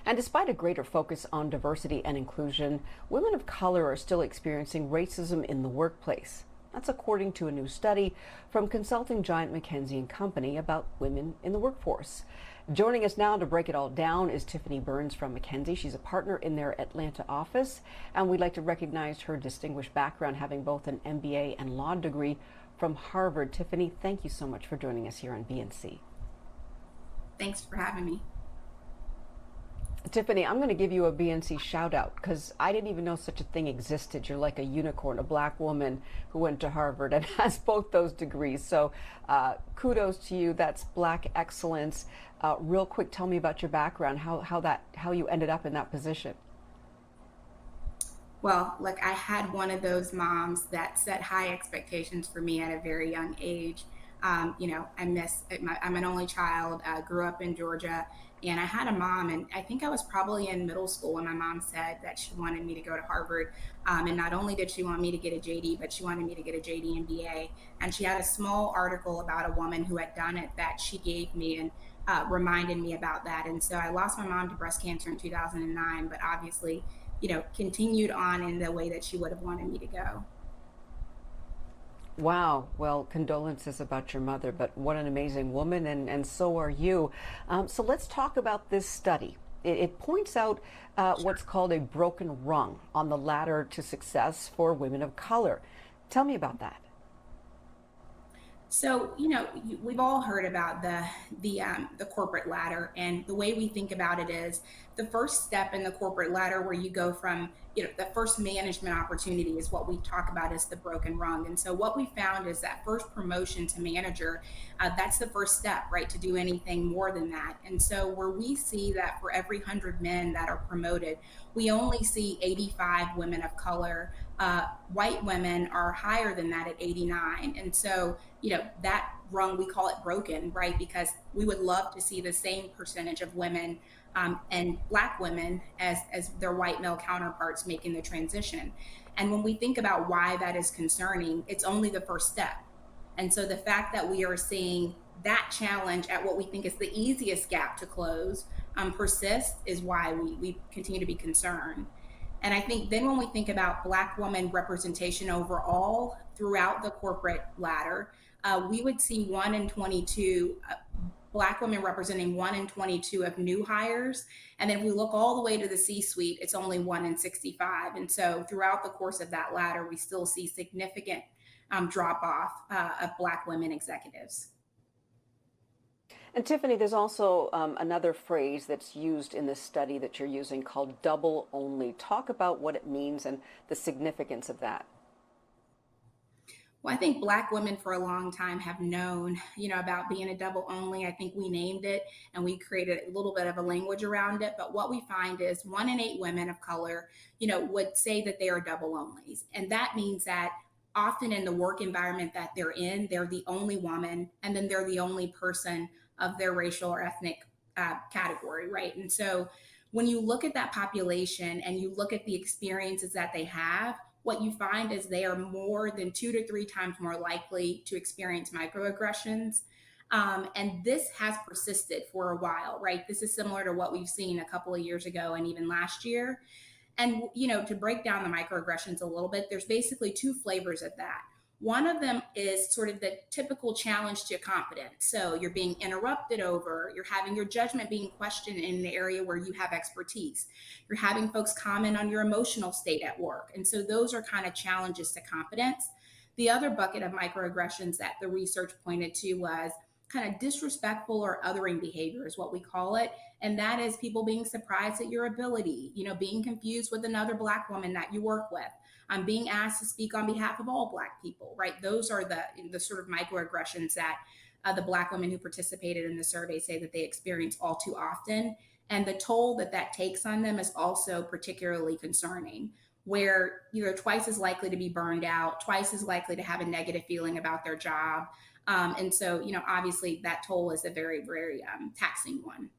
And despite a greater focus on diversity and inclusion, women of color are still experiencing racism in the workplace. That's according to a new study from consulting giant McKinsey Company about women in the workforce. Joining us now to break it all down is Tiffany Burns from McKinsey. She's a partner in their Atlanta office, and we'd like to recognize her distinguished background, having both an MBA and law degree from Harvard. Tiffany, thank you so much for joining us here on BNC. Thanks for having me. Tiffany, I'm going to give you a BNC shout out because I didn't even know such a thing existed. You're like a unicorn, a black woman who went to Harvard and has both those degrees. So kudos to you. That's Black excellence. Real quick, tell me about your background, how you ended up in that position. Well, look, I had one of those moms that set high expectations for me at a very young age. I'm an only child, grew up in Georgia, and I had a mom, and I think I was probably in middle school when my mom said that she wanted me to go to Harvard. And not only did she want me to get a JD, but she wanted me to get a JD and BA. And she had a small article about a woman who had done it that she gave me and reminded me about that. And so I lost my mom to breast cancer in 2009, but obviously, continued on in the way that she would have wanted me to go. Wow. Well, condolences about your mother, but what an amazing woman, and so are you. So let's talk about this study. It points out what's called a broken rung on the ladder to success for women of color. Tell me about that. So, we've all heard about the corporate ladder, and the way we think about it is the first step in the corporate ladder, where you go from, the first management opportunity is what we talk about as the broken rung. And so, what we found is that first promotion to manager, that's the first step, right? To do anything more than that. And so, where we see that for every 100 men that are promoted, we only see 85 women of color. White women are higher than that at 89. And so, that rung, we call it broken, right? Because we would love to see the same percentage of women and black women as their white male counterparts making the transition. And when we think about why that is concerning, it's only the first step. And so the fact that we are seeing that challenge at what we think is the easiest gap to close persist is why we continue to be concerned. And I think then when we think about Black woman representation overall throughout the corporate ladder, we would see 1 in 22 Black women representing 1 in 22 of new hires. And then if we look all the way to the C suite, it's only 1 in 65. And so throughout the course of that ladder, we still see significant drop off of Black women executives. And Tiffany, there's also another phrase that's used in this study that you're using called double only. Talk about what it means and the significance of that. Well, I think Black women for a long time have known, about being a double only. I think we named it and we created a little bit of a language around it. But what we find is 1 in 8 women of color, would say that they are double onlys. And that means that often in the work environment that they're in, they're the only woman, and then they're the only person of their racial or ethnic category, right? And so when you look at that population and you look at the experiences that they have, what you find is they are more than 2 to 3 times more likely to experience microaggressions. And this has persisted for a while, right? This is similar to what we've seen a couple of years ago and even last year. And, to break down the microaggressions a little bit, there's basically 2 flavors of that. One of them is sort of the typical challenge to competence. So you're being interrupted over, you're having your judgment being questioned in an area where you have expertise. You're having folks comment on your emotional state at work. And so those are kind of challenges to competence. The other bucket of microaggressions that the research pointed to was kind of disrespectful or othering behavior is what we call it. And that is people being surprised at your ability, being confused with another Black woman that you work with. Being asked to speak on behalf of all Black people, right? Those are the sort of microaggressions that the Black women who participated in the survey say that they experience all too often. And the toll that that takes on them is also particularly concerning, where you're twice as likely to be burned out, twice as likely to have a negative feeling about their job. And so, obviously that toll is a very, very taxing one.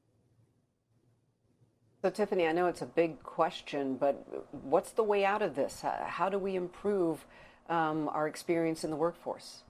So, Tiffany, I know it's a big question, but what's the way out of this? How do we improve our experience in the workforce?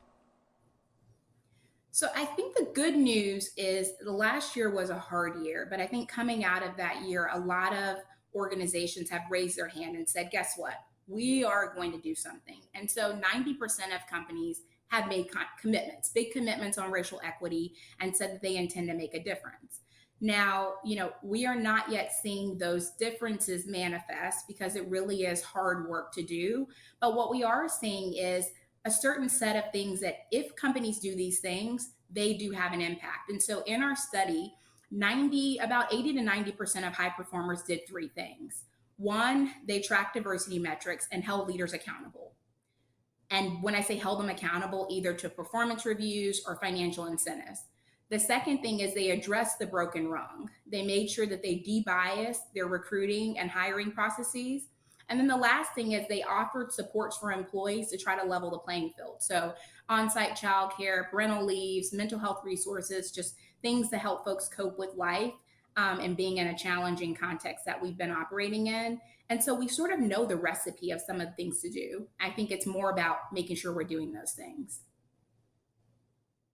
So I think the good news is the last year was a hard year, but I think coming out of that year, a lot of organizations have raised their hand and said, guess what? We are going to do something. And so 90% of companies have made commitments, big commitments on racial equity, and said that they intend to make a difference. Now, we are not yet seeing those differences manifest because it really is hard work to do. But what we are seeing is a certain set of things that if companies do these things, they do have an impact. And so in our study, about 80 to 90% of high performers did three things. One, they tracked diversity metrics and held leaders accountable. And when I say held them accountable, either to performance reviews or financial incentives. The second thing is they addressed the broken rung. They made sure that they debiased their recruiting and hiring processes. And then the last thing is they offered supports for employees to try to level the playing field. So on-site childcare, parental leaves, mental health resources, just things to help folks cope with life and being in a challenging context that we've been operating in. And so we sort of know the recipe of some of the things to do. I think it's more about making sure we're doing those things.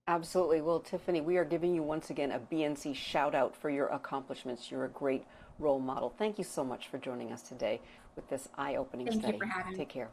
Absolutely. Well, Tiffany, we are giving you once again a BNC shout out for your accomplishments. You're a great role model. Thank you so much for joining us today with this eye-opening Thank you for study. having me. Take care.